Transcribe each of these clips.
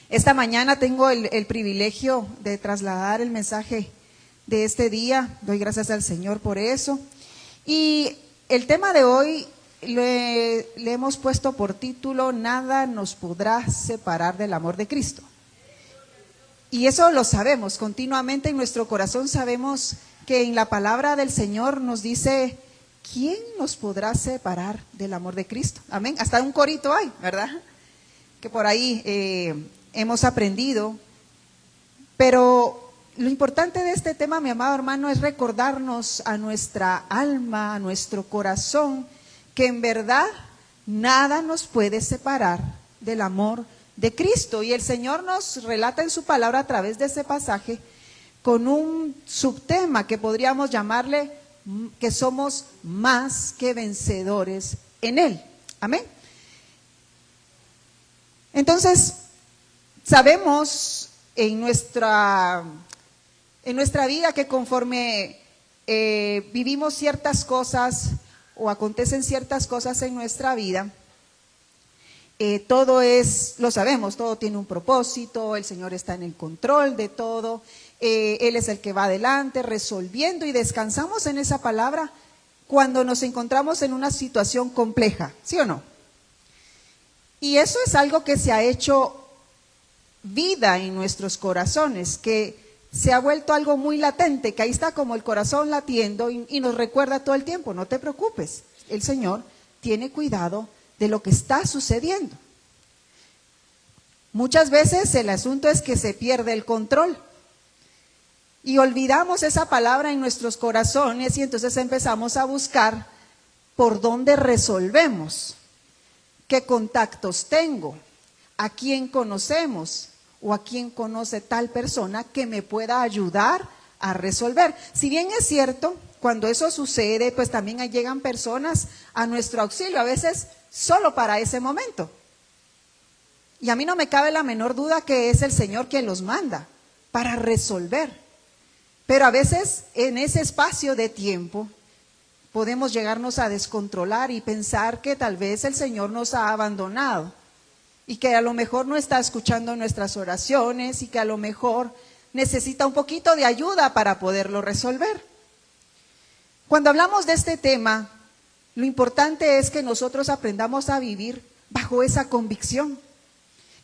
Esta mañana tengo el privilegio de trasladar el mensaje de este día. Doy gracias al Señor por eso. Y el tema de hoy le hemos puesto por título: Nada nos podrá separar del amor de Cristo. Y eso lo sabemos, continuamente en nuestro corazón sabemos que en la palabra del Señor nos dice: ¿quién nos podrá separar del amor de Cristo? Amén. Hasta un corito hay, ¿verdad? Que por ahí hemos aprendido. Pero lo importante de este tema, mi amado hermano, es recordarnos a nuestra alma, a nuestro corazón, que en verdad nada nos puede separar del amor de Cristo. Y el Señor nos relata en su palabra a través de ese pasaje con un subtema que podríamos llamarle que somos más que vencedores en Él. Amén. Entonces, sabemos en nuestra vida que conforme vivimos ciertas cosas o acontecen ciertas cosas en nuestra vida, todo es, lo sabemos, todo tiene un propósito, el Señor está en el control de todo, Él es el que va adelante resolviendo, y descansamos en esa palabra cuando nos encontramos en una situación compleja, ¿sí o no? Y eso es algo que se ha hecho vida en nuestros corazones, que se ha vuelto algo muy latente, que ahí está como el corazón latiendo y nos recuerda todo el tiempo: no te preocupes, el Señor tiene cuidado de lo que está sucediendo. Muchas veces el asunto es que se pierde el control y olvidamos esa palabra en nuestros corazones, y entonces empezamos a buscar por dónde resolvemos, qué contactos tengo, a quién conocemos o a quién conoce tal persona que me pueda ayudar a resolver. Si bien es cierto, cuando eso sucede, pues también llegan personas a nuestro auxilio, a veces solo para ese momento. Y a mí no me cabe la menor duda que es el Señor quien los manda para resolver. Pero a veces en ese espacio de tiempo podemos llegarnos a descontrolar y pensar que tal vez el Señor nos ha abandonado y que a lo mejor no está escuchando nuestras oraciones y que a lo mejor necesita un poquito de ayuda para poderlo resolver. Cuando hablamos de este tema, lo importante es que nosotros aprendamos a vivir bajo esa convicción,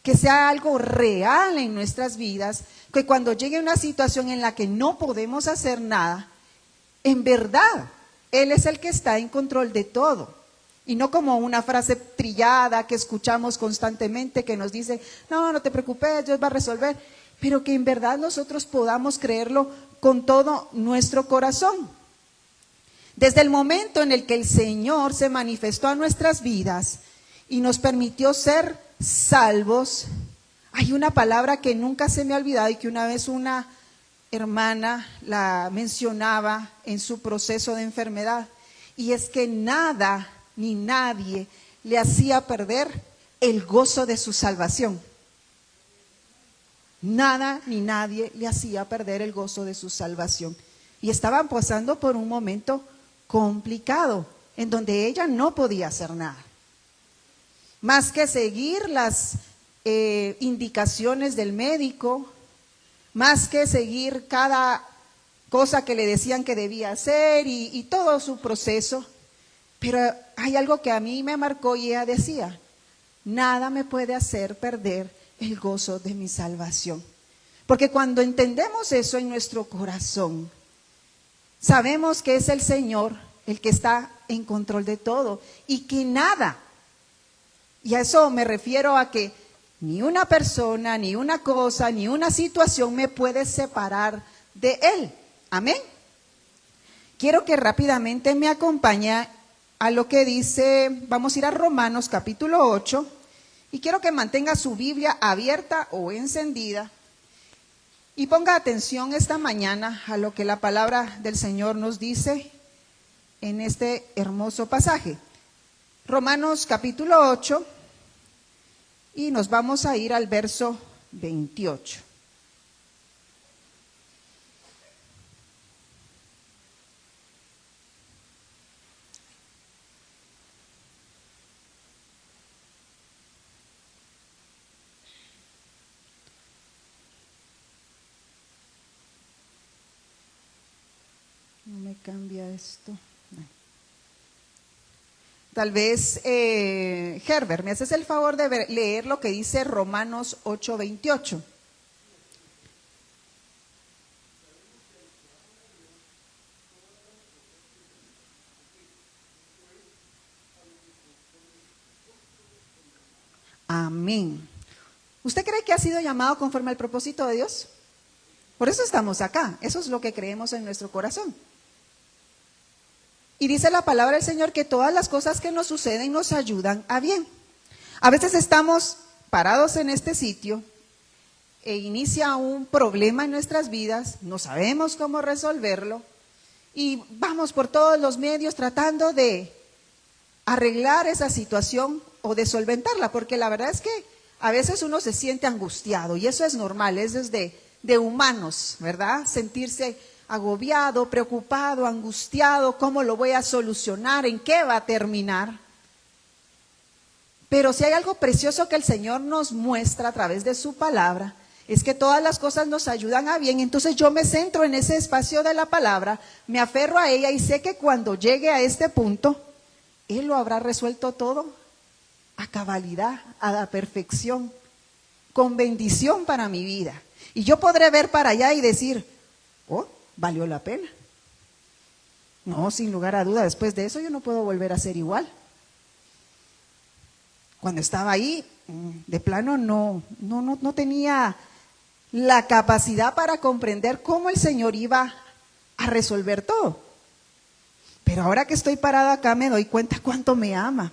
que sea algo real en nuestras vidas, que cuando llegue una situación en la que no podemos hacer nada, en verdad Él es el que está en control de todo. Y no como una frase trillada que escuchamos constantemente que nos dice: no, no te preocupes, Dios va a resolver. Pero que en verdad nosotros podamos creerlo con todo nuestro corazón. Desde el momento en el que el Señor se manifestó a nuestras vidas y nos permitió ser salvos, hay una palabra que nunca se me ha olvidado y que una vez una hermana la mencionaba en su proceso de enfermedad, y es que nada ni nadie le hacía perder el gozo de su salvación. Nada ni nadie le hacía perder el gozo de su salvación. Y estaban pasando por un momento complicado, en donde ella no podía hacer nada, más que seguir las indicaciones del médico, más que seguir cada cosa que le decían que debía hacer y todo su proceso. Pero hay algo que a mí me marcó y ella decía: nada me puede hacer perder el gozo de mi salvación. Porque cuando entendemos eso en nuestro corazón, sabemos que es el Señor el que está en control de todo y que nada, y a eso me refiero a que ni una persona, ni una cosa, ni una situación me puede separar de Él. Amén. Quiero que rápidamente me acompañe a lo que dice, vamos a ir a Romanos capítulo 8, y quiero que mantenga su Biblia abierta o encendida y ponga atención esta mañana a lo que la palabra del Señor nos dice en este hermoso pasaje. Romanos capítulo 8, y nos vamos a ir al verso 28. esto. Tal vez, Herbert, ¿me haces el favor de leer lo que dice Romanos 8:28? Amén. ¿Usted cree que ha sido llamado conforme al propósito de Dios? Por eso estamos acá. Eso es lo que creemos en nuestro corazón. Y dice la palabra del Señor que todas las cosas que nos suceden nos ayudan a bien. A veces estamos parados en este sitio e inicia un problema en nuestras vidas, no sabemos cómo resolverlo y vamos por todos los medios tratando de arreglar esa situación o de solventarla, porque la verdad es que a veces uno se siente angustiado y eso es normal, eso es de humanos, ¿verdad? Sentirse agobiado, preocupado, angustiado, ¿cómo lo voy a solucionar? ¿En qué va a terminar? Pero si hay algo precioso que el Señor nos muestra a través de su palabra, es que todas las cosas nos ayudan a bien. Entonces yo me centro en ese espacio de la palabra, me aferro a ella y sé que cuando llegue a este punto, Él lo habrá resuelto todo a cabalidad, a la perfección, con bendición para mi vida. Y yo podré ver para allá y decir, oh, valió la pena. No, sin lugar a duda, después de eso yo no puedo volver a ser igual. Cuando estaba ahí, de plano no tenía la capacidad para comprender cómo el Señor iba a resolver todo. Pero ahora que estoy parada acá me doy cuenta cuánto me ama.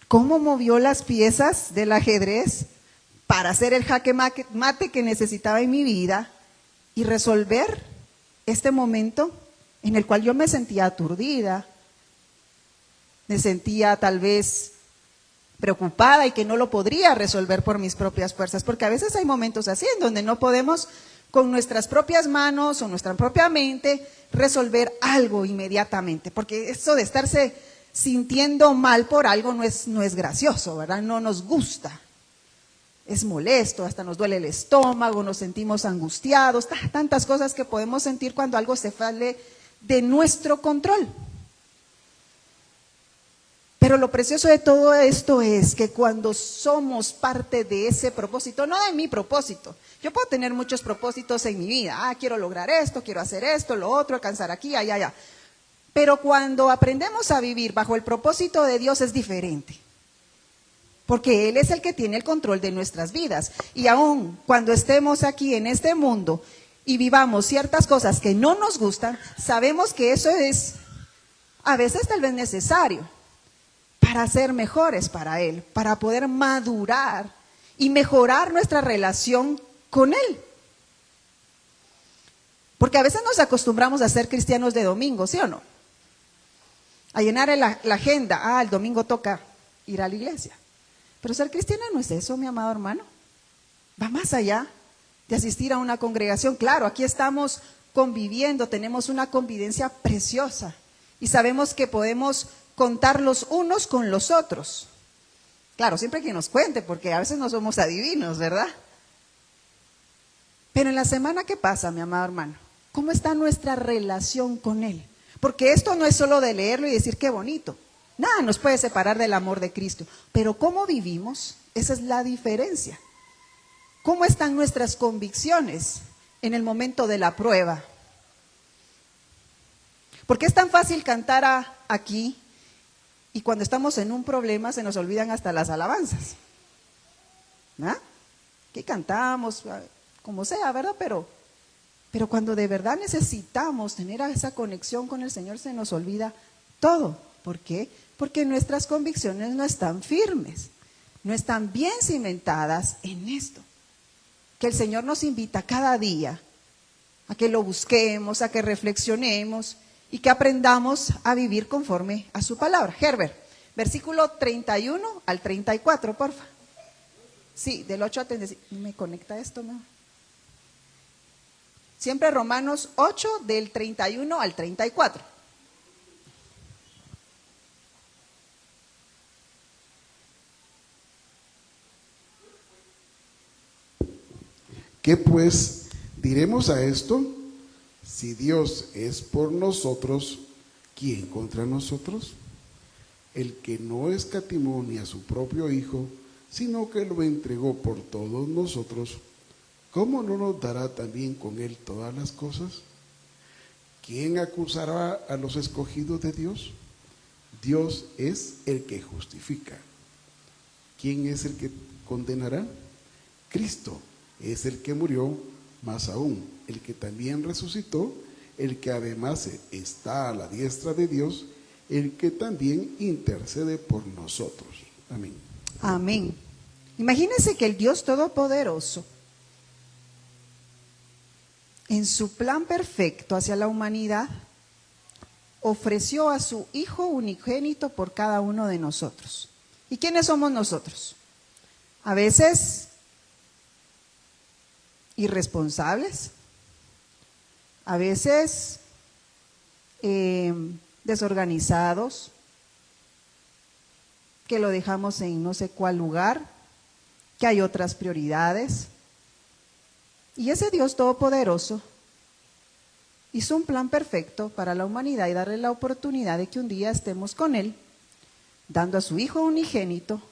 Cómo movió las piezas del ajedrez para hacer el jaque mate que necesitaba en mi vida y resolver este momento en el cual yo me sentía aturdida, me sentía tal vez preocupada y que no lo podría resolver por mis propias fuerzas, porque a veces hay momentos así en donde no podemos con nuestras propias manos o nuestra propia mente resolver algo inmediatamente, porque eso de estarse sintiendo mal por algo no es gracioso, ¿verdad? No nos gusta, es molesto, hasta nos duele el estómago, nos sentimos angustiados, tantas cosas que podemos sentir cuando algo se sale de nuestro control. Pero lo precioso de todo esto es que cuando somos parte de ese propósito, no de mi propósito, yo puedo tener muchos propósitos en mi vida, quiero lograr esto, quiero hacer esto, lo otro, alcanzar aquí, allá. Pero cuando aprendemos a vivir bajo el propósito de Dios es diferente, porque Él es el que tiene el control de nuestras vidas. Y aún cuando estemos aquí en este mundo y vivamos ciertas cosas que no nos gustan, sabemos que eso es a veces tal vez necesario para ser mejores para Él, para poder madurar y mejorar nuestra relación con Él. Porque a veces nos acostumbramos a ser cristianos de domingo, ¿sí o no? A llenar la agenda, el domingo toca ir a la iglesia. Pero ser cristiano no es eso, mi amado hermano. Va más allá de asistir a una congregación. Claro, aquí estamos conviviendo, tenemos una convivencia preciosa y sabemos que podemos contar los unos con los otros. Claro, siempre que nos cuente, porque a veces no somos adivinos, ¿verdad? Pero en la semana que pasa, mi amado hermano, ¿cómo está nuestra relación con Él? Porque esto no es solo de leerlo y decir qué bonito. Nada nos puede separar del amor de Cristo. Pero ¿cómo vivimos? Esa es la diferencia. ¿Cómo están nuestras convicciones en el momento de la prueba? Porque es tan fácil cantar aquí y cuando estamos en un problema se nos olvidan hasta las alabanzas. ¿Ah? Que cantamos, como sea, ¿verdad? Pero cuando de verdad necesitamos tener esa conexión con el Señor se nos olvida todo. ¿Por qué? Porque nuestras convicciones no están firmes, no están bien cimentadas en esto. Que el Señor nos invita cada día a que lo busquemos, a que reflexionemos y que aprendamos a vivir conforme a su palabra. Herbert, versículo 31 al 34, porfa. Sí, del 8 al 35. ¿Me conecta esto, no? Siempre Romanos 8, del 31 al 34. ¿Qué pues diremos a esto? Si Dios es por nosotros, ¿quién contra nosotros? El que no escatimó ni a su propio Hijo, sino que lo entregó por todos nosotros, ¿cómo no nos dará también con él todas las cosas? ¿Quién acusará a los escogidos de Dios? Dios es el que justifica. ¿Quién es el que condenará? Cristo es el que murió, más aún el que también resucitó, el que además está a la diestra de Dios, el que también intercede por nosotros. Amén. Amén. Imagínense que el Dios Todopoderoso, en su plan perfecto hacia la humanidad, ofreció a su Hijo unigénito por cada uno de nosotros. ¿Y quiénes somos nosotros? A veces irresponsables, a veces desorganizados, que lo dejamos en no sé cuál lugar, que hay otras prioridades. Y ese Dios Todopoderoso hizo un plan perfecto para la humanidad y darle la oportunidad de que un día estemos con Él, dando a su Hijo unigénito,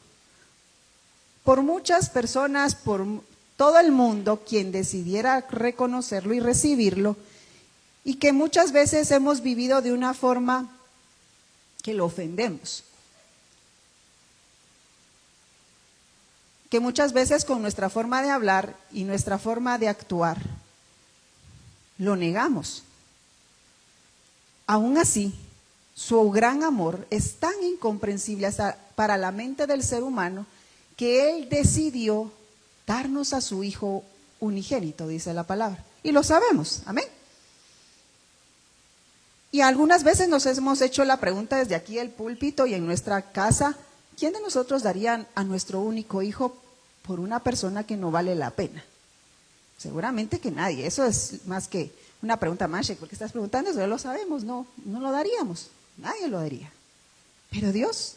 por muchas personas, por todo el mundo, quien decidiera reconocerlo y recibirlo, y que muchas veces hemos vivido de una forma que lo ofendemos. Que muchas veces con nuestra forma de hablar y nuestra forma de actuar, lo negamos. Aún así, su gran amor es tan incomprensible hasta para la mente del ser humano que Él decidió darnos a su Hijo unigénito, dice la palabra. Y lo sabemos, amén. Y algunas veces nos hemos hecho la pregunta desde aquí el púlpito y en nuestra casa, ¿quién de nosotros daría a nuestro único hijo por una persona que no vale la pena? Seguramente que nadie. Eso es más que una pregunta más, porque estás preguntando, eso ya lo sabemos, no lo daríamos, nadie lo daría. Pero Dios,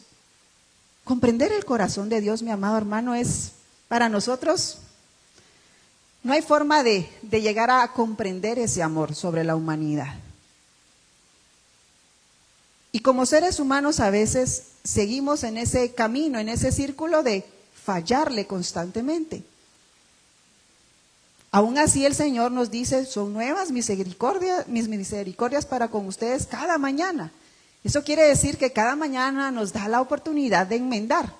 comprender el corazón de Dios, mi amado hermano, es para nosotros, no hay forma de llegar a comprender ese amor sobre la humanidad. Y como seres humanos a veces seguimos en ese camino, en ese círculo de fallarle constantemente. Aún así el Señor nos dice, son nuevas mis misericordias para con ustedes cada mañana. Eso quiere decir que cada mañana nos da la oportunidad de enmendar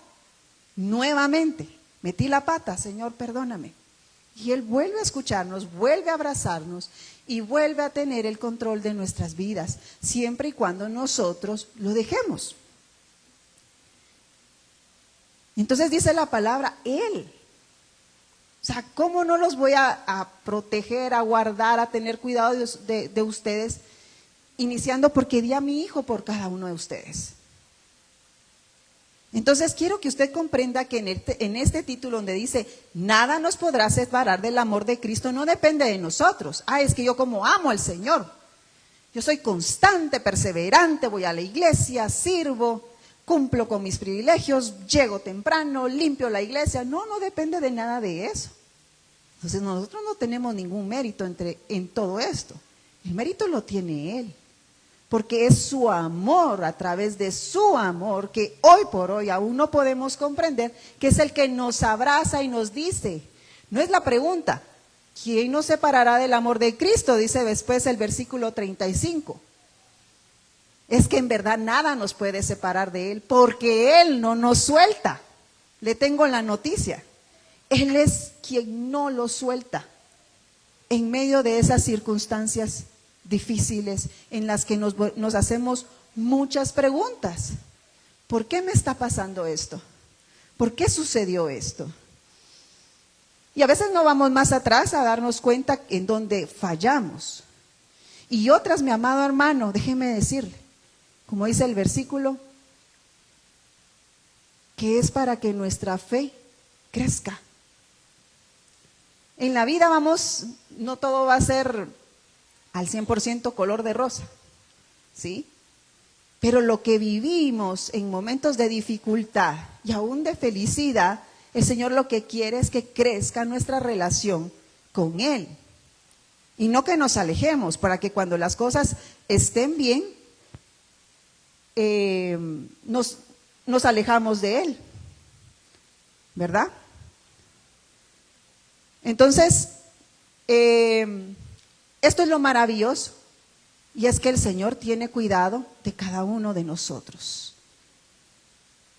nuevamente. Metí la pata, Señor, perdóname. Y Él vuelve a escucharnos, vuelve a abrazarnos y vuelve a tener el control de nuestras vidas, siempre y cuando nosotros lo dejemos. Entonces dice la palabra, Él. O sea, ¿cómo no los voy a proteger, a guardar, a tener cuidado de ustedes? Iniciando porque di a mi Hijo por cada uno de ustedes. Entonces quiero que usted comprenda que en este título donde dice, nada nos podrá separar del amor de Cristo, no depende de nosotros. Es que yo como amo al Señor, yo soy constante, perseverante, voy a la iglesia, sirvo, cumplo con mis privilegios, llego temprano, limpio la iglesia. No depende de nada de eso. Entonces nosotros no tenemos ningún mérito en todo esto. El mérito lo tiene Él. Porque es su amor, a través de su amor, que hoy por hoy aún no podemos comprender, que es el que nos abraza y nos dice. No es la pregunta, ¿quién nos separará del amor de Cristo? Dice después el versículo 35. Es que en verdad nada nos puede separar de Él, porque Él no nos suelta. Le tengo la noticia. Él es quien no lo suelta en medio de esas circunstancias difíciles en las que nos hacemos muchas preguntas. ¿Por qué me está pasando esto? ¿Por qué sucedió esto? Y a veces no vamos más atrás a darnos cuenta en donde fallamos. Y otras, mi amado hermano, déjeme decirle, como dice el versículo, que es para que nuestra fe crezca. En la vida no todo va a ser al 100% color de rosa, ¿sí? Pero lo que vivimos en momentos de dificultad y aún de felicidad, el Señor lo que quiere es que crezca nuestra relación con Él. Y no que nos alejemos, para que cuando las cosas estén bien, nos alejamos de Él, ¿verdad? Entonces, esto es lo maravilloso, y es que el Señor tiene cuidado de cada uno de nosotros.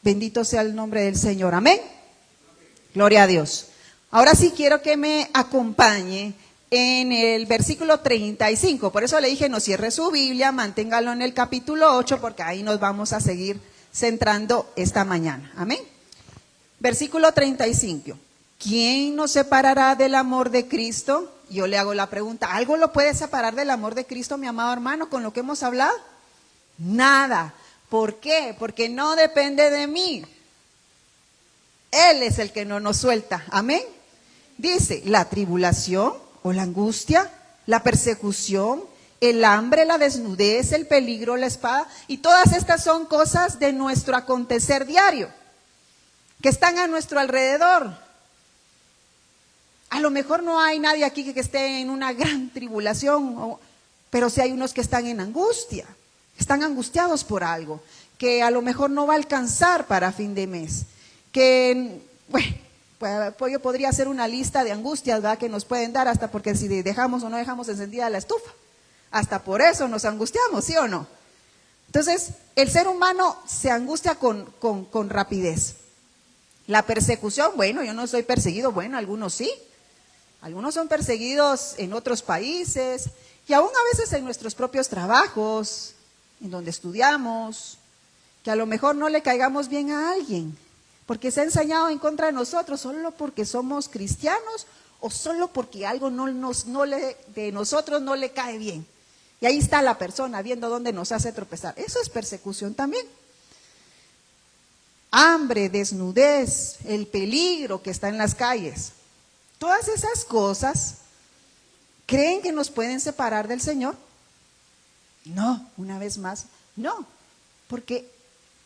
Bendito sea el nombre del Señor, amén. Gloria a Dios. Ahora sí quiero que me acompañe en el versículo 35, por eso le dije no cierre su Biblia, manténgalo en el capítulo 8, porque ahí nos vamos a seguir centrando esta mañana, amén. Versículo 35, ¿quién nos separará del amor de Cristo? Yo le hago la pregunta, ¿algo lo puede separar del amor de Cristo, mi amado hermano, con lo que hemos hablado? Nada. ¿Por qué? Porque no depende de mí. Él es el que no nos suelta, amén. Dice, la tribulación o la angustia, la persecución, el hambre, la desnudez, el peligro, la espada, y todas estas son cosas de nuestro acontecer diario, que están a nuestro alrededor. A lo mejor no hay nadie aquí que esté en una gran tribulación, pero sí hay unos que están en angustia, están angustiados por algo, que a lo mejor no va a alcanzar para fin de mes, que, bueno, pues yo podría hacer una lista de angustias, ¿verdad?, que nos pueden dar, hasta porque si dejamos o no dejamos encendida la estufa, hasta por eso nos angustiamos, ¿sí o no? Entonces, el ser humano se angustia con rapidez. La persecución, bueno, yo no soy perseguido, bueno, algunos sí, algunos son perseguidos en otros países, y aún a veces en nuestros propios trabajos, en donde estudiamos, que a lo mejor no le caigamos bien a alguien, porque se ha ensañado en contra de nosotros, solo porque somos cristianos o solo porque algo de nosotros no le cae bien. Y ahí está la persona viendo dónde nos hace tropezar. Eso es persecución también. Hambre, desnudez, el peligro que está en las calles. Todas esas cosas, ¿creen que nos pueden separar del Señor? No, una vez más, no, porque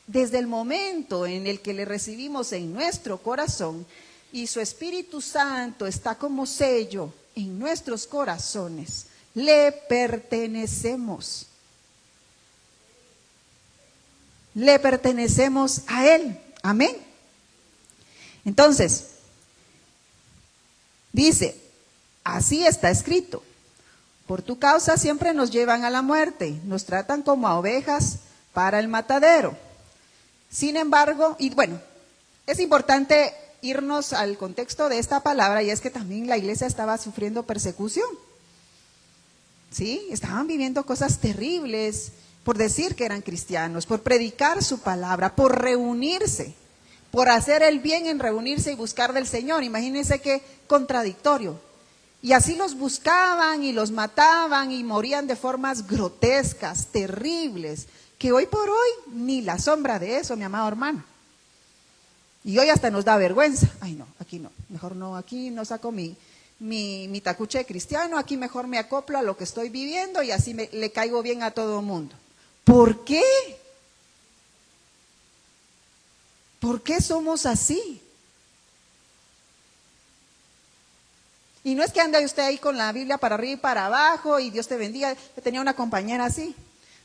desde el momento en el que le recibimos en nuestro corazón y su Espíritu Santo está como sello en nuestros corazones, le pertenecemos. Le pertenecemos a Él. Amén. Entonces, dice, así está escrito. Por tu causa siempre nos llevan a la muerte, nos tratan como a ovejas para el matadero. Sin embargo, y bueno, es importante irnos al contexto de esta palabra, y es que también la iglesia estaba sufriendo persecución. ¿Sí? Estaban viviendo cosas terribles por decir que eran cristianos, por predicar su palabra, por reunirse, por hacer el bien en reunirse y buscar del Señor. Imagínense qué contradictorio. Y así los buscaban y los mataban y morían de formas grotescas, terribles, que hoy por hoy ni la sombra de eso, mi amado hermano. Y hoy hasta nos da vergüenza. Ay no, aquí no, mejor no, aquí no saco mi tacuche cristiano, aquí mejor me acoplo a lo que estoy viviendo y así le caigo bien a todo el mundo. ¿Por qué? ¿Por qué somos así? Y no es que ande usted ahí con la Biblia para arriba y para abajo y Dios te bendiga. Yo tenía una compañera así,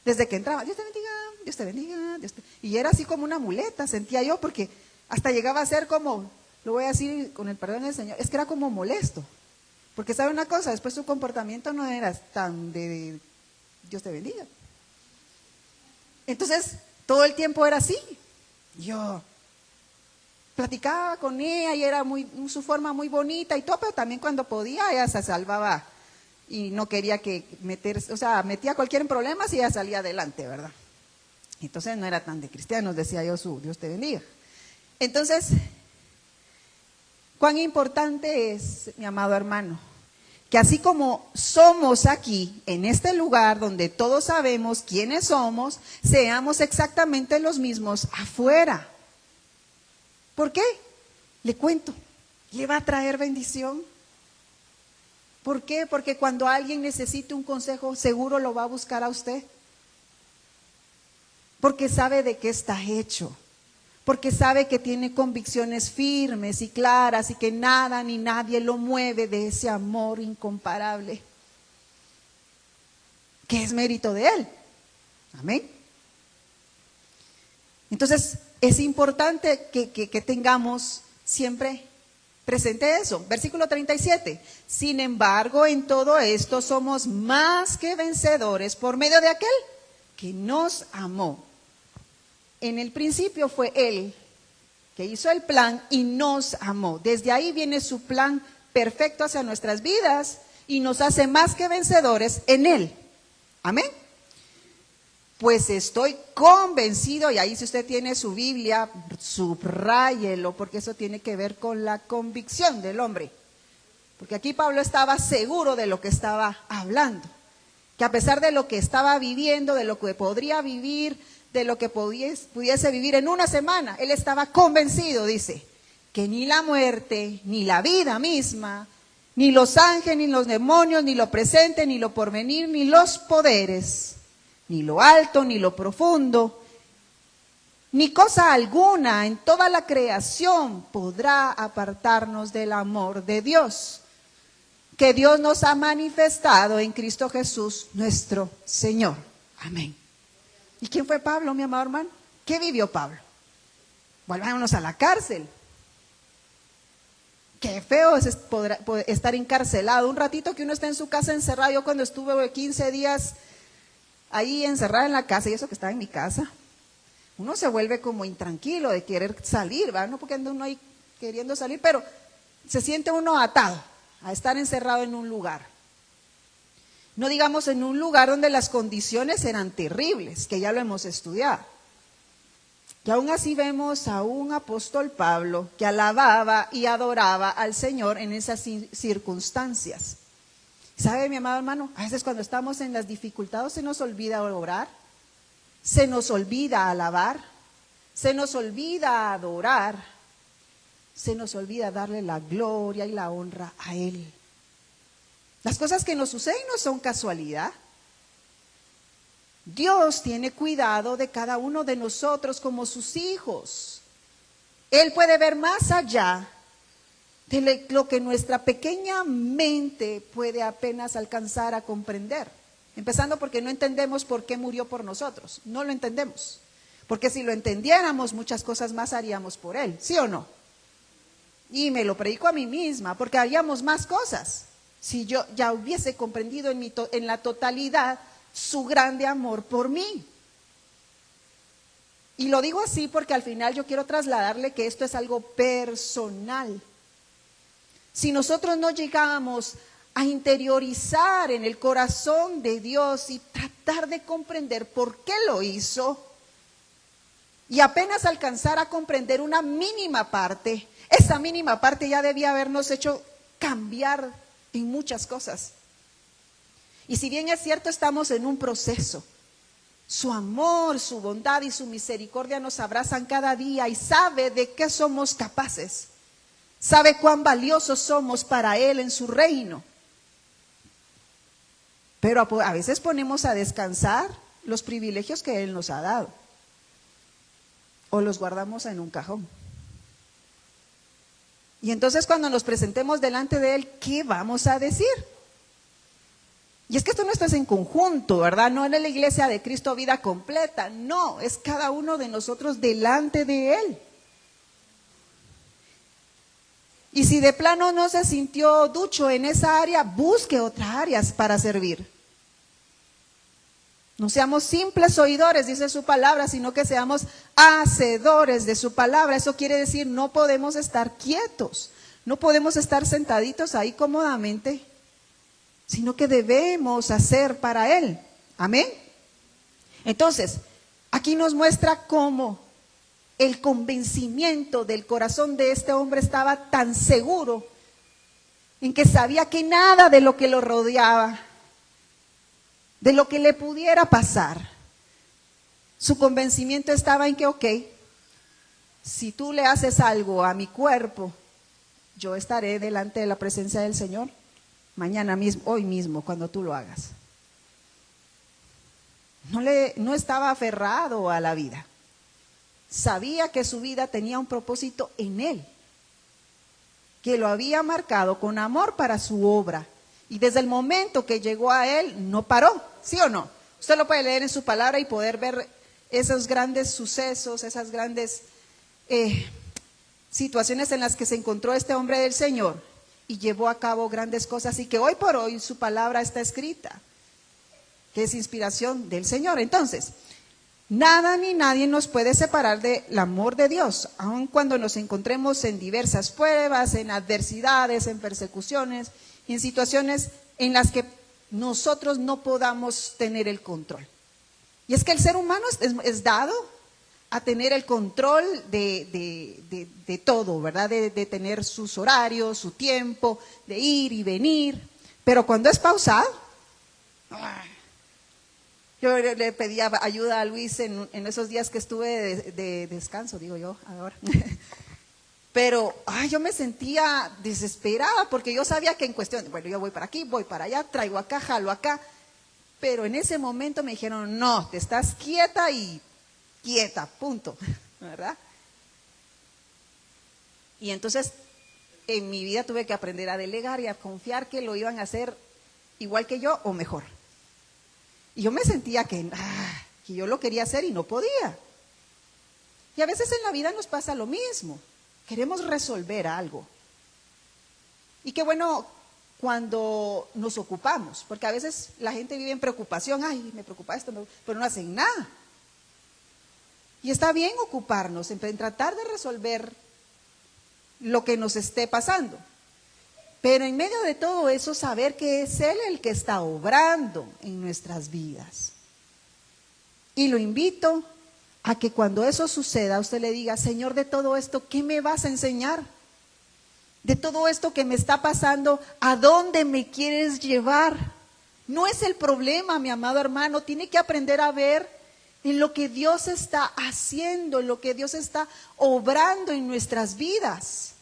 desde que entraba, Dios te bendiga, Dios te bendiga, y era así como una muleta, sentía yo, porque hasta llegaba a ser como, lo voy a decir con el perdón del Señor, es que era como molesto, porque sabe una cosa, después su comportamiento no era tan de Dios te bendiga. Entonces, todo el tiempo era así. Yo platicaba con ella y era su forma muy bonita y todo, pero también cuando podía ella se salvaba y no quería metía cualquier problema si ella salía adelante, ¿verdad? Entonces no era tan de cristianos, decía yo Dios te bendiga. Entonces, cuán importante es, mi amado hermano, que así como somos aquí, en este lugar donde todos sabemos quiénes somos, seamos exactamente los mismos afuera. ¿Por qué? Le cuento, le va a traer bendición. ¿Por qué? Porque cuando alguien necesite un consejo, seguro lo va a buscar a usted. Porque sabe de qué está hecho. Porque sabe que tiene convicciones firmes y claras y que nada ni nadie lo mueve de ese amor incomparable. que es mérito de Él. Amén. Entonces, es importante que tengamos siempre presente eso. Versículo 37. Sin embargo, en todo esto somos más que vencedores por medio de aquel que nos amó. En el principio fue Él que hizo el plan y nos amó. Desde ahí viene su plan perfecto hacia nuestras vidas y nos hace más que vencedores en Él. Amén. Pues estoy convencido, y ahí si usted tiene su Biblia, subráyelo, porque eso tiene que ver con la convicción del hombre. Porque aquí Pablo estaba seguro de lo que estaba hablando, que a pesar de lo que estaba viviendo, de lo que podría vivir, de lo que pudiese vivir en una semana, él estaba convencido, dice, que ni la muerte, ni la vida misma, ni los ángeles, ni los demonios, ni lo presente, ni lo porvenir, ni los poderes, ni lo alto, ni lo profundo, ni cosa alguna en toda la creación podrá apartarnos del amor de Dios, que Dios nos ha manifestado en Cristo Jesús, nuestro Señor. Amén. ¿Y quién fue Pablo, mi amado hermano? ¿Qué vivió Pablo? Volvámonos a la cárcel. Qué feo es estar encarcelado. Un ratito que uno está en su casa encerrado. Yo cuando estuve 15 días ahí encerrada en la casa, y eso que estaba en mi casa, uno se vuelve como intranquilo de querer salir, ¿verdad? No porque anda uno ahí queriendo salir, pero se siente uno atado a estar encerrado en un lugar. No digamos en un lugar donde las condiciones eran terribles, que ya lo hemos estudiado. Y aún así vemos a un apóstol Pablo que alababa y adoraba al Señor en esas circunstancias. ¿Sabe, mi amado hermano? A veces cuando estamos en las dificultades se nos olvida orar, se nos olvida alabar, se nos olvida adorar, se nos olvida darle la gloria y la honra a Él. Las cosas que nos suceden no son casualidad. Dios tiene cuidado de cada uno de nosotros como sus hijos. Él puede ver más allá de lo que nuestra pequeña mente puede apenas alcanzar a comprender. Empezando porque no entendemos por qué murió por nosotros. No lo entendemos. Porque si lo entendiéramos, muchas cosas más haríamos por Él. ¿Sí o no? Y me lo predico a mí misma, porque haríamos más cosas si yo ya hubiese comprendido en la totalidad su grande amor por mí. Y lo digo así porque al final yo quiero trasladarle que esto es algo personal. Si nosotros no llegamos a interiorizar en el corazón de Dios y tratar de comprender por qué lo hizo, y apenas alcanzar a comprender una mínima parte, esa mínima parte ya debía habernos hecho cambiar en muchas cosas. Y si bien es cierto, estamos en un proceso, su amor, su bondad y su misericordia nos abrazan cada día y sabe de qué somos capaces. Sabe cuán valiosos somos para Él en su reino. Pero a veces ponemos a descansar los privilegios que Él nos ha dado. O los guardamos en un cajón. Y entonces cuando nos presentemos delante de Él, ¿qué vamos a decir? Y es que esto no está en conjunto, ¿verdad? No es la iglesia de Cristo vida completa. No, es cada uno de nosotros delante de Él. Y si de plano no se sintió ducho en esa área, busque otras áreas para servir. No seamos simples oidores, dice su palabra, sino que seamos hacedores de su palabra. Eso quiere decir, no podemos estar quietos, no podemos estar sentaditos ahí cómodamente, sino que debemos hacer para Él. Amén. Entonces, aquí nos muestra cómo el convencimiento del corazón de este hombre estaba tan seguro en que sabía que nada de lo que lo rodeaba, de lo que le pudiera pasar, su convencimiento estaba en que, ok, si tú le haces algo a mi cuerpo, yo estaré delante de la presencia del Señor mañana mismo, hoy mismo, cuando tú lo hagas. No estaba aferrado a la vida. Sabía que su vida tenía un propósito en Él, que lo había marcado con amor para su obra. Y desde el momento que llegó a Él, no paró, ¿sí o no? Usted lo puede leer en su palabra y poder ver esos grandes sucesos, esas grandes situaciones en las que se encontró este hombre del Señor y llevó a cabo grandes cosas, y que hoy por hoy su palabra está escrita, que es inspiración del Señor. Entonces, nada ni nadie nos puede separar del amor de Dios, aun cuando nos encontremos en diversas pruebas, en adversidades, en persecuciones, en situaciones en las que nosotros no podamos tener el control. Y es que el ser humano es dado a tener el control de todo, ¿verdad? De tener sus horarios, su tiempo, de ir y venir. Pero cuando es pausado, yo le pedía ayuda a Luis en esos días que estuve de descanso, digo yo, ahora. Pero yo me sentía desesperada porque yo sabía que en cuestión, bueno, yo voy para aquí, voy para allá, traigo acá, jalo acá. Pero en ese momento me dijeron, no, te estás quieta y quieta, punto, ¿verdad? Y entonces en mi vida tuve que aprender a delegar y a confiar que lo iban a hacer igual que yo o mejor. Y yo me sentía que yo lo quería hacer y no podía. Y a veces en la vida nos pasa lo mismo. Queremos resolver algo. Y qué bueno cuando nos ocupamos, porque a veces la gente vive en preocupación. Ay, me preocupa esto, pero no hacen nada. Y está bien ocuparnos en tratar de resolver lo que nos esté pasando. Pero en medio de todo eso, saber que es Él el que está obrando en nuestras vidas. Y lo invito a que cuando eso suceda, usted le diga, Señor, de todo esto, ¿qué me vas a enseñar? De todo esto que me está pasando, ¿a dónde me quieres llevar? No es el problema, mi amado hermano, tiene que aprender a ver en lo que Dios está haciendo, en lo que Dios está obrando en nuestras vidas.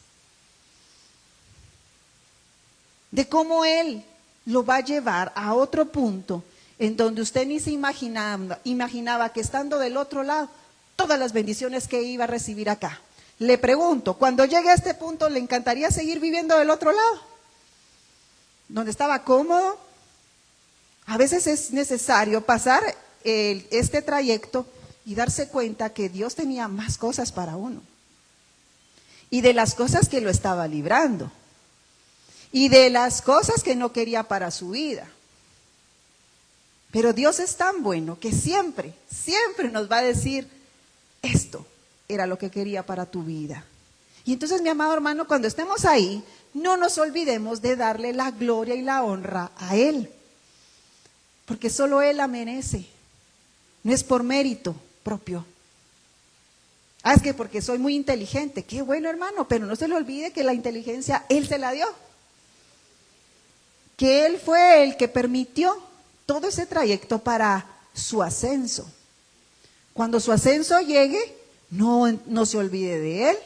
De cómo Él lo va a llevar a otro punto en donde usted ni se imaginaba que estando del otro lado, todas las bendiciones que iba a recibir acá. Le pregunto, cuando llegue a este punto, ¿le encantaría seguir viviendo del otro lado? Donde estaba cómodo. A veces es necesario pasar este trayecto y darse cuenta que Dios tenía más cosas para uno. Y de las cosas que lo estaba librando. Y de las cosas que no quería para su vida. Pero Dios es tan bueno que siempre, siempre nos va a decir, esto era lo que quería para tu vida. Y entonces, mi amado hermano, cuando estemos ahí, no nos olvidemos de darle la gloria y la honra a Él. Porque solo Él la merece. No es por mérito propio. Es que porque soy muy inteligente. Qué bueno, hermano, pero no se le olvide que la inteligencia Él se la dio. Que Él fue el que permitió todo ese trayecto para su ascenso. Cuando su ascenso llegue, no se olvide de Él.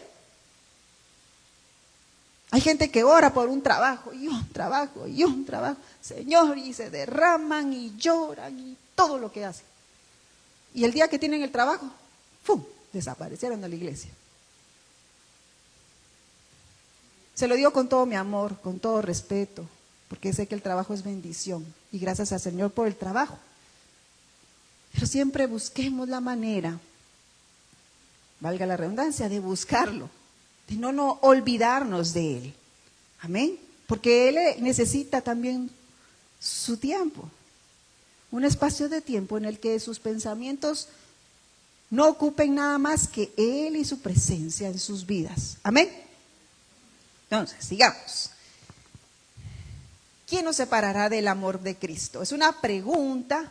Hay gente que ora por un trabajo y un trabajo y un trabajo, Señor, y se derraman y lloran y todo lo que hacen. Y el día que tienen el trabajo, ¡fum!, desaparecieron de la iglesia. Se lo digo con todo mi amor, con todo respeto, porque sé que el trabajo es bendición y gracias al Señor por el trabajo. Pero siempre busquemos la manera, valga la redundancia, de buscarlo, de no olvidarnos de Él. Amén. Porque Él necesita también su tiempo, un espacio de tiempo en el que sus pensamientos no ocupen nada más que Él y su presencia en sus vidas. Amén. Entonces, sigamos. ¿Quién nos separará del amor de Cristo? Es una pregunta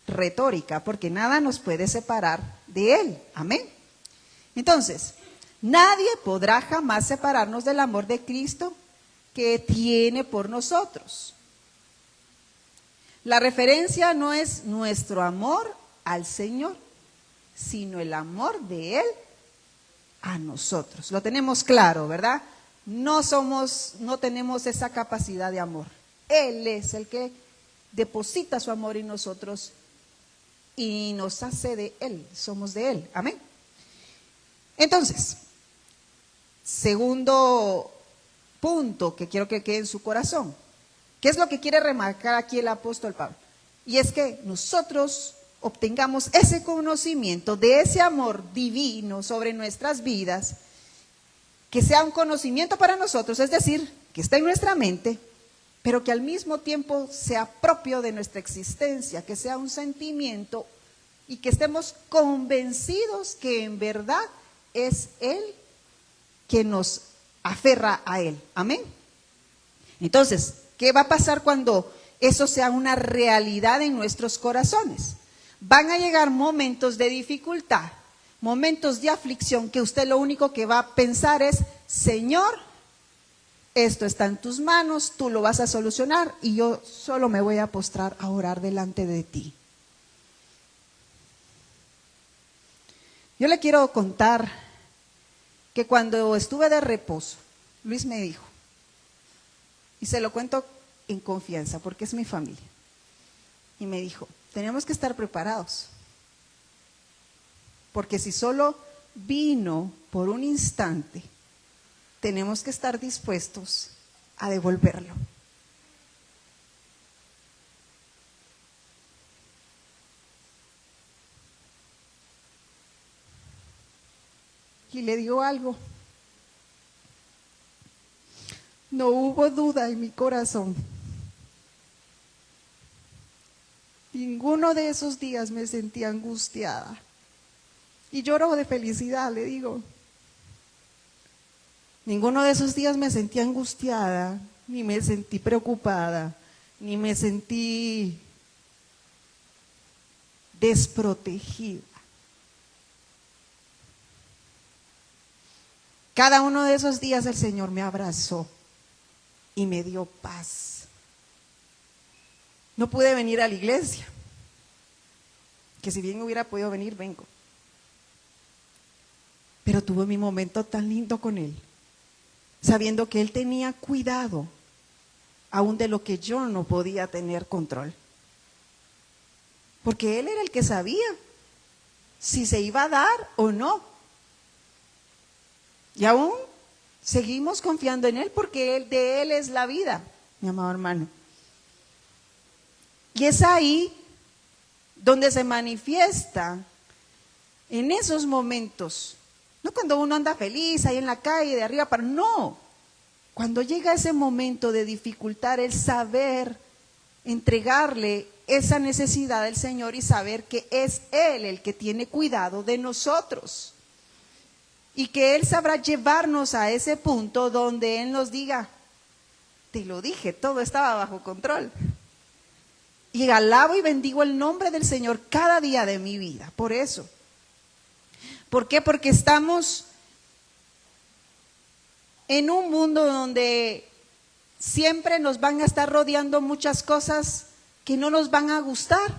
retórica, porque nada nos puede separar de Él. Amén. Entonces, nadie podrá jamás separarnos del amor de Cristo que tiene por nosotros. La referencia no es nuestro amor al Señor, sino el amor de Él a nosotros. Lo tenemos claro, ¿verdad? No tenemos esa capacidad de amor. Él es el que deposita su amor en nosotros y nos hace de Él, somos de Él. Amén. Entonces, segundo punto que quiero que quede en su corazón. ¿Qué es lo que quiere remarcar aquí el apóstol Pablo? Y es que nosotros obtengamos ese conocimiento de ese amor divino sobre nuestras vidas, que sea un conocimiento para nosotros, es decir, que está en nuestra mente, pero que al mismo tiempo sea propio de nuestra existencia, que sea un sentimiento y que estemos convencidos que en verdad es Él que nos aferra a Él. Amén. Entonces, ¿qué va a pasar cuando eso sea una realidad en nuestros corazones? Van a llegar momentos de dificultad, momentos de aflicción, que usted lo único que va a pensar es: Señor, esto está en tus manos, tú lo vas a solucionar y yo solo me voy a postrar a orar delante de ti. Yo le quiero contar que cuando estuve de reposo, Luis me dijo, y se lo cuento en confianza porque es mi familia, y me dijo: tenemos que estar preparados, porque si solo vino por un instante, tenemos que estar dispuestos a devolverlo. Y le digo algo: no hubo duda en mi corazón. Ninguno de esos días me sentí angustiada. Y lloro de felicidad, le digo. Ninguno de esos días me sentí angustiada, ni me sentí preocupada, ni me sentí desprotegida. Cada uno de esos días el Señor me abrazó y me dio paz. No pude venir a la iglesia, que si bien hubiera podido venir, vengo. Pero tuve mi momento tan lindo con Él, sabiendo que Él tenía cuidado aún de lo que yo no podía tener control. Porque Él era el que sabía si se iba a dar o no. Y aún seguimos confiando en Él porque de Él es la vida, mi amado hermano. Y es ahí donde se manifiesta en esos momentos. No cuando uno anda feliz ahí en la calle de arriba para, no. Cuando llega ese momento de dificultad, el saber entregarle esa necesidad al Señor y saber que es Él el que tiene cuidado de nosotros. Y que Él sabrá llevarnos a ese punto donde Él nos diga: te lo dije, todo estaba bajo control. Y alabo y bendigo el nombre del Señor cada día de mi vida, por eso. ¿Por qué? Porque estamos en un mundo donde siempre nos van a estar rodeando muchas cosas que no nos van a gustar.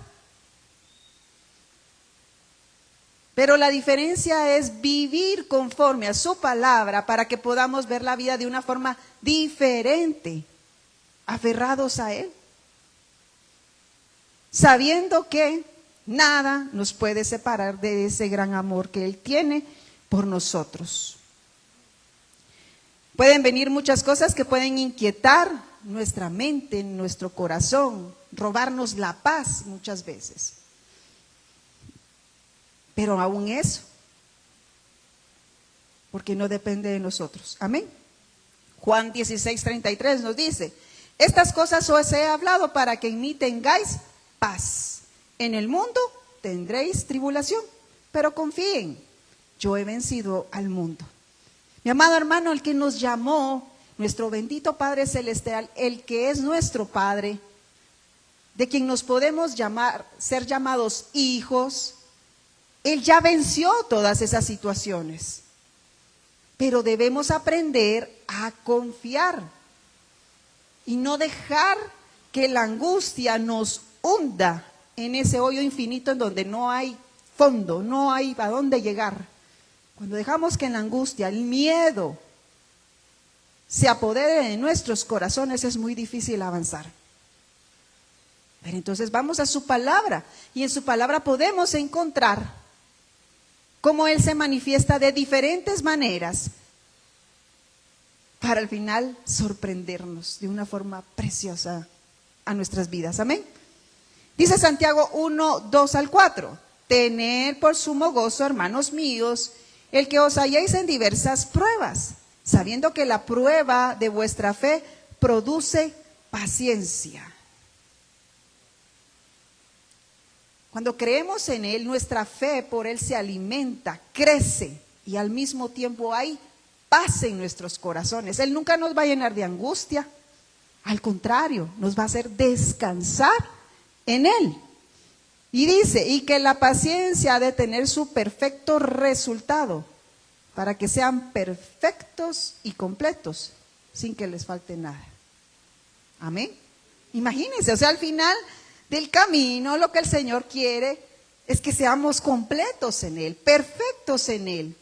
Pero la diferencia es vivir conforme a su palabra para que podamos ver la vida de una forma diferente, aferrados a Él, sabiendo que nada nos puede separar de ese gran amor que Él tiene por nosotros. Pueden venir muchas cosas que pueden inquietar nuestra mente, nuestro corazón, robarnos la paz muchas veces. Pero aún eso, porque no depende de nosotros. Amén. Juan 16:33 nos dice: estas cosas os he hablado para que en mí tengáis paz. En el mundo tendréis tribulación, pero confíen, yo he vencido al mundo. Mi amado hermano, el que nos llamó, nuestro bendito Padre Celestial, el que es nuestro Padre, de quien nos podemos llamar, ser llamados hijos, Él ya venció todas esas situaciones. Pero debemos aprender a confiar y no dejar que la angustia nos hunda en ese hoyo infinito en donde no hay fondo, no hay a dónde llegar. Cuando dejamos que la angustia, el miedo se apodere de nuestros corazones, es muy difícil avanzar. Pero entonces vamos a su palabra, y en su palabra podemos encontrar cómo Él se manifiesta de diferentes maneras, para al final sorprendernos de una forma preciosa a nuestras vidas. Amén. Dice Santiago 1, 2 al 4. Tened por sumo gozo, hermanos míos, el que os halléis en diversas pruebas, sabiendo que la prueba de vuestra fe produce paciencia. Cuando creemos en Él, nuestra fe por Él se alimenta, crece y al mismo tiempo hay paz en nuestros corazones. Él nunca nos va a llenar de angustia, al contrario, nos va a hacer descansar en Él. Y dice, y que la paciencia ha de tener su perfecto resultado, para que sean perfectos y completos, sin que les falte nada. Amén. Imagínense, o sea, al final del camino, lo que el Señor quiere es que seamos completos en Él, perfectos en Él,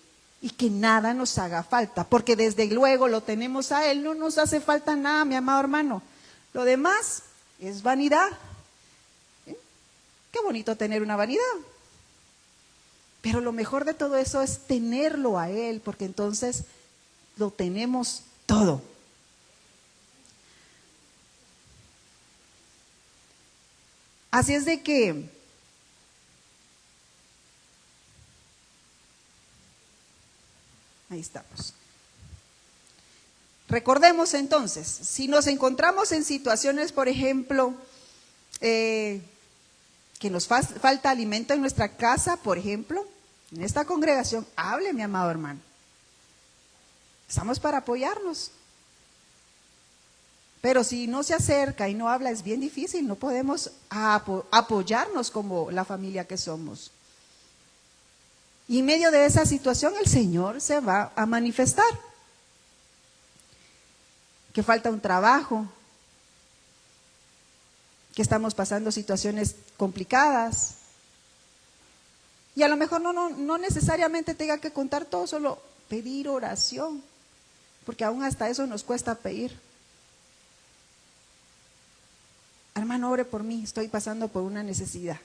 y que nada nos haga falta, porque desde luego lo tenemos a Él, no nos hace falta nada, mi amado hermano. Lo demás es vanidad. Qué bonito tener una vanidad. Pero lo mejor de todo eso es tenerlo a Él, porque entonces lo tenemos todo. Así es de que ahí estamos. Recordemos entonces, si nos encontramos en situaciones, por ejemplo, que nos falta alimento en nuestra casa, por ejemplo, en esta congregación, hable, mi amado hermano. Estamos para apoyarnos. Pero si no se acerca y no habla, es bien difícil, no podemos apoyarnos como la familia que somos. Y en medio de esa situación el Señor se va a manifestar. Que falta un trabajo, que estamos pasando situaciones complicadas. Y a lo mejor no necesariamente tenga que contar todo, solo pedir oración, porque aún hasta eso nos cuesta pedir. Hermano, ore por mí, estoy pasando por una necesidad.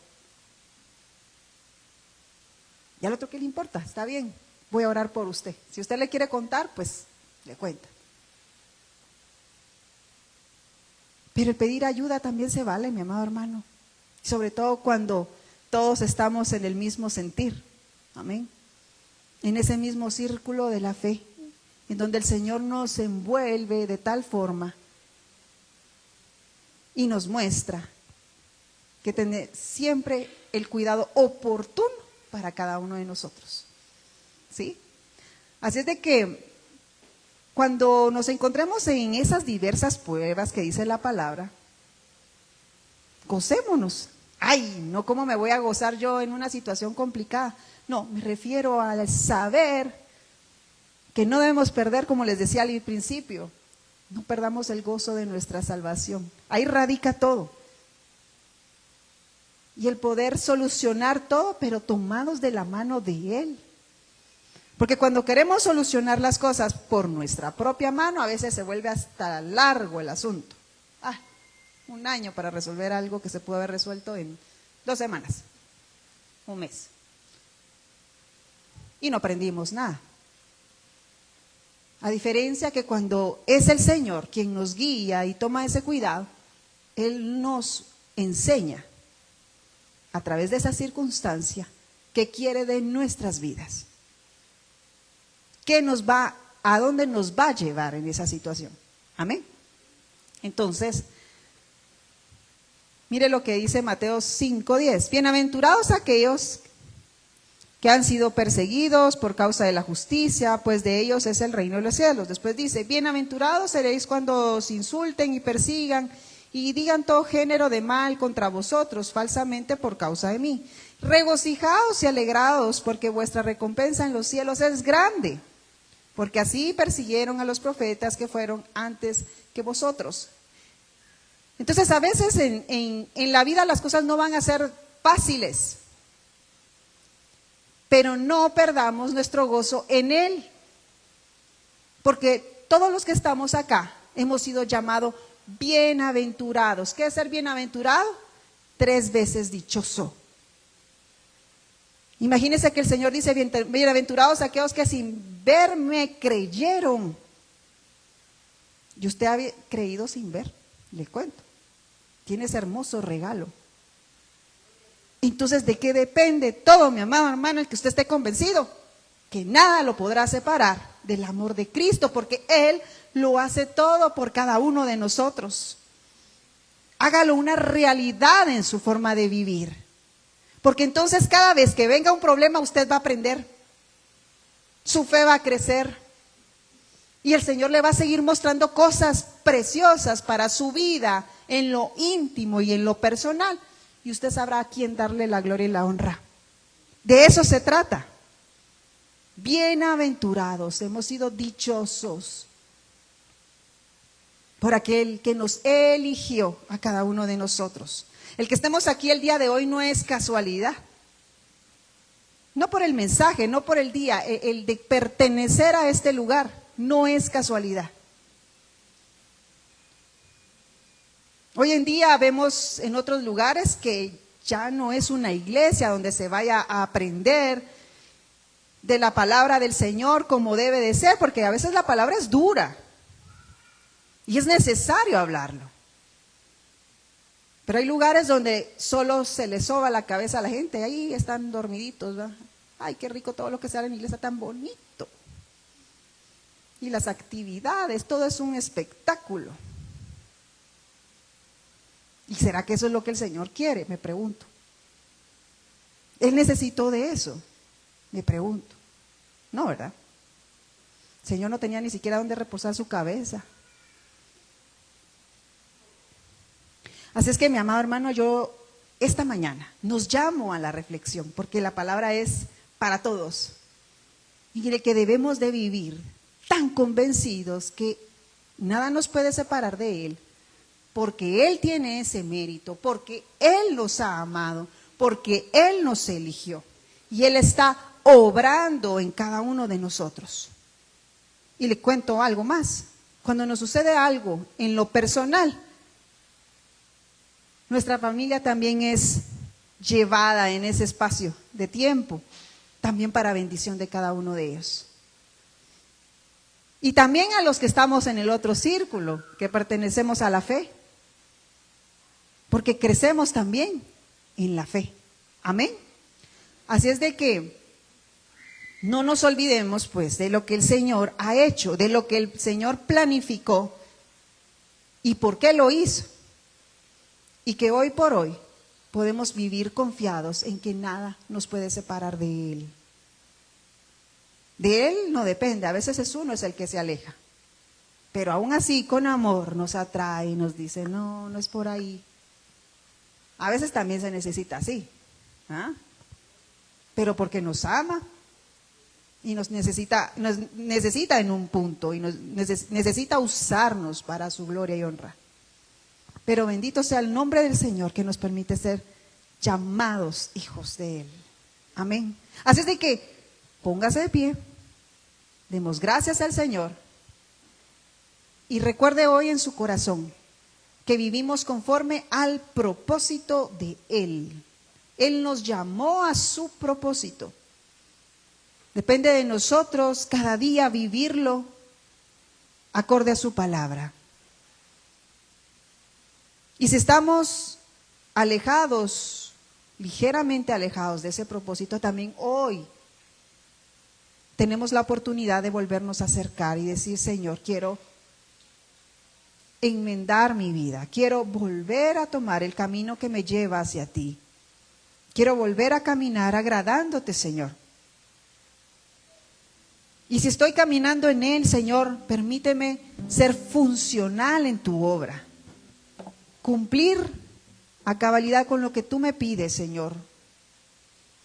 ¿Y al otro qué le importa? Está bien, voy a orar por usted. Si usted le quiere contar, pues le cuenta. Pero el pedir ayuda también se vale, mi amado hermano. Sobre todo cuando todos estamos en el mismo sentir. Amén. En ese mismo círculo de la fe, en donde el Señor nos envuelve de tal forma y nos muestra que tener siempre el cuidado oportuno para cada uno de nosotros. ¿Sí? Así es de que cuando nos encontremos en esas diversas pruebas que dice la palabra, gocémonos. Ay, no, ¿cómo me voy a gozar yo en una situación complicada? No, me refiero al saber que no debemos perder, como les decía al principio, no perdamos el gozo de nuestra salvación. Ahí radica todo. Y el poder solucionar todo, pero tomados de la mano de Él. Porque cuando queremos solucionar las cosas por nuestra propia mano, a veces se vuelve hasta largo el asunto. Un año para resolver algo que se pudo haber resuelto en 2 semanas, un mes. Y no aprendimos nada. A diferencia que cuando es el Señor quien nos guía y toma ese cuidado, Él nos enseña a través de esa circunstancia qué quiere de nuestras vidas. ¿A dónde nos va a llevar en esa situación? Amén. Entonces, mire lo que dice Mateo 5:10. Bienaventurados aquellos que han sido perseguidos por causa de la justicia, pues de ellos es el reino de los cielos. Después dice, bienaventurados seréis cuando os insulten y persigan y digan todo género de mal contra vosotros falsamente por causa de mí. Regocijaos y alegraos, porque vuestra recompensa en los cielos es grande, porque así persiguieron a los profetas que fueron antes que vosotros. Entonces a veces en la vida las cosas no van a ser fáciles, pero no perdamos nuestro gozo en Él, porque todos los que estamos acá hemos sido llamados bienaventurados. ¿Qué es ser bienaventurado? 3 veces dichoso. Imagínense que el Señor dice, bienaventurados aquellos que sin verme creyeron. Y usted ha creído sin ver, le cuento. Tiene ese hermoso regalo. Entonces, ¿de qué depende todo, mi amado hermano, el que usted esté convencido? Que nada lo podrá separar del amor de Cristo, porque Él lo hace todo por cada uno de nosotros. Hágalo una realidad en su forma de vivir. Porque entonces cada vez que venga un problema, usted va a aprender. Su fe va a crecer. Y el Señor le va a seguir mostrando cosas preciosas para su vida, en lo íntimo y en lo personal. Y usted sabrá a quién darle la gloria y la honra. De eso se trata. Bienaventurados, hemos sido dichosos por aquel que nos eligió a cada uno de nosotros. El que estemos aquí el día de hoy no es casualidad. No por el mensaje, no por el día, el de pertenecer a este lugar no es casualidad. Hoy en día vemos en otros lugares que ya no es una iglesia donde se vaya a aprender de la palabra del Señor como debe de ser, porque a veces la palabra es dura y es necesario hablarlo. Pero hay lugares donde solo se le soba la cabeza a la gente, ahí están dormiditos, ¿verdad? Ay, qué rico todo lo que se hace en la iglesia, tan bonito. Y las actividades, todo es un espectáculo. ¿Y será que eso es lo que el Señor quiere? Me pregunto. ¿Él necesitó de eso? Me pregunto. No, ¿verdad? El Señor no tenía ni siquiera dónde reposar su cabeza. Así es que, mi amado hermano, yo esta mañana nos llamo a la reflexión, porque la palabra es para todos. Y de que debemos de vivir tan convencidos que nada nos puede separar de Él, porque Él tiene ese mérito, porque Él nos ha amado, porque Él nos eligió. Y Él está obrando en cada uno de nosotros. Y le cuento algo más. Cuando nos sucede algo en lo personal, nuestra familia también es llevada en ese espacio de tiempo, también para bendición de cada uno de ellos. Y también a los que estamos en el otro círculo, que pertenecemos a la fe, porque crecemos también en la fe. Amén. Así es de que no nos olvidemos pues de lo que el Señor ha hecho, de lo que el Señor planificó y por qué lo hizo. Y que hoy por hoy podemos vivir confiados en que nada nos puede separar de Él. De Él no depende, a veces es uno es el que se aleja. Pero aún así con amor nos atrae y nos dice, no, no es por ahí. A veces también se necesita así, ¿ah? Pero porque nos ama y nos necesita en un punto y necesita usarnos para su gloria y honra. Pero bendito sea el nombre del Señor que nos permite ser llamados hijos de Él. Amén. Así es de que póngase de pie, demos gracias al Señor y recuerde hoy en su corazón que vivimos conforme al propósito de Él. Él nos llamó a su propósito. Depende de nosotros cada día vivirlo acorde a su palabra. Y si estamos alejados, ligeramente alejados de ese propósito, también hoy tenemos la oportunidad de volvernos a acercar y decir, Señor, quiero enmendar mi vida, quiero volver a tomar el camino que me lleva hacia ti. Quiero volver a caminar agradándote, Señor. Y si estoy caminando en Él, Señor, permíteme ser funcional en tu obra. Cumplir a cabalidad con lo que tú me pides, Señor.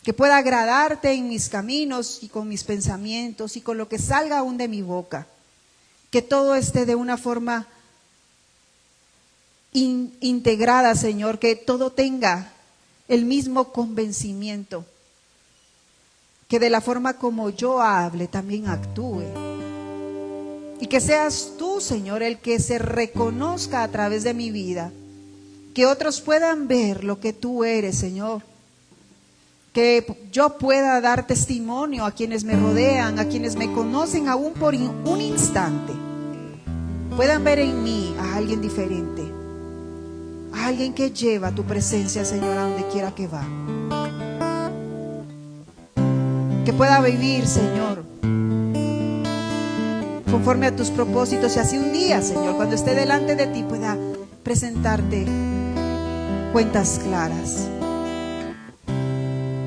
Que pueda agradarte en mis caminos y con mis pensamientos y con lo que salga aún de mi boca. Que todo esté de una forma integrada, Señor. Que todo tenga el mismo convencimiento. Que de la forma como yo hable también actúe. Y que seas tú, Señor, el que se reconozca a través de mi vida. Que otros puedan ver lo que tú eres, Señor. Que yo pueda dar testimonio a quienes me rodean, a quienes me conocen aún por un instante. puedan ver en mí a alguien diferente, a alguien que lleva tu presencia, Señor, a donde quiera que va. Que pueda vivir, Señor, conforme a tus propósitos, y así un día, Señor, cuando esté delante de ti, pueda presentarte cuentas claras,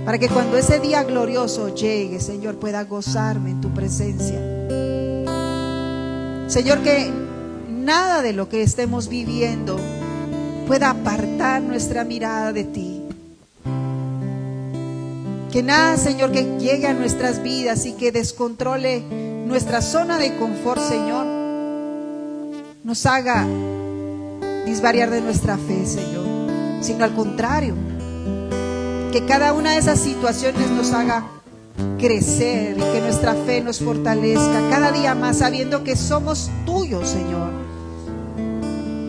para que cuando ese día glorioso llegue, Señor, pueda gozarme en tu presencia. Señor, que nada de lo que estemos viviendo pueda apartar nuestra mirada de ti. Que nada, Señor, que llegue a nuestras vidas y que descontrole nuestra zona de confort, Señor, nos haga disvariar de nuestra fe, Señor, sino al contrario, que cada una de esas situaciones nos haga crecer y que nuestra fe nos fortalezca cada día más, sabiendo que somos tuyos, Señor,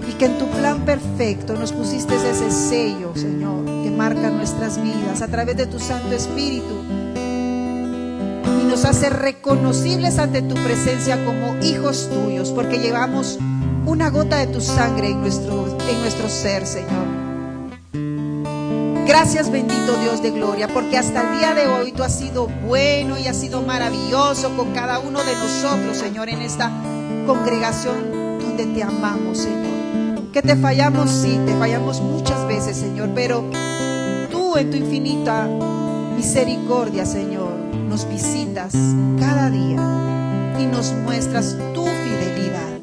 y que en tu plan perfecto nos pusiste ese sello, Señor, que marca nuestras vidas a través de tu Santo Espíritu y nos hace reconocibles ante tu presencia como hijos tuyos, porque llevamos una gota de tu sangre en nuestro ser, Señor. Gracias, bendito Dios de gloria, porque hasta el día de hoy tú has sido bueno y has sido maravilloso con cada uno de nosotros, Señor, en esta congregación donde te amamos, Señor. Que te fallamos, sí, te fallamos muchas veces, Señor, pero tú en tu infinita misericordia, Señor, nos visitas cada día y nos muestras tu fidelidad.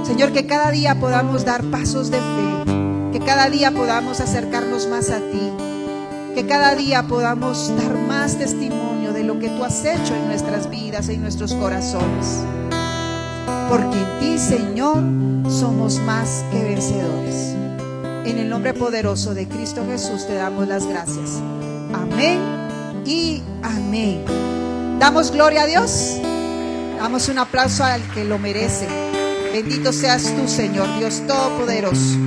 Señor, que cada día podamos dar pasos de fe, que cada día podamos acercarnos más a ti, que cada día podamos dar más testimonio de lo que tú has hecho en nuestras vidas, en nuestros corazones. Porque en ti, Señor, somos más que vencedores. En el nombre poderoso de Cristo Jesús te damos las gracias. Amén y amén. Damos gloria a Dios. Damos un aplauso al que lo merece. Bendito seas tú, Señor, Dios Todopoderoso.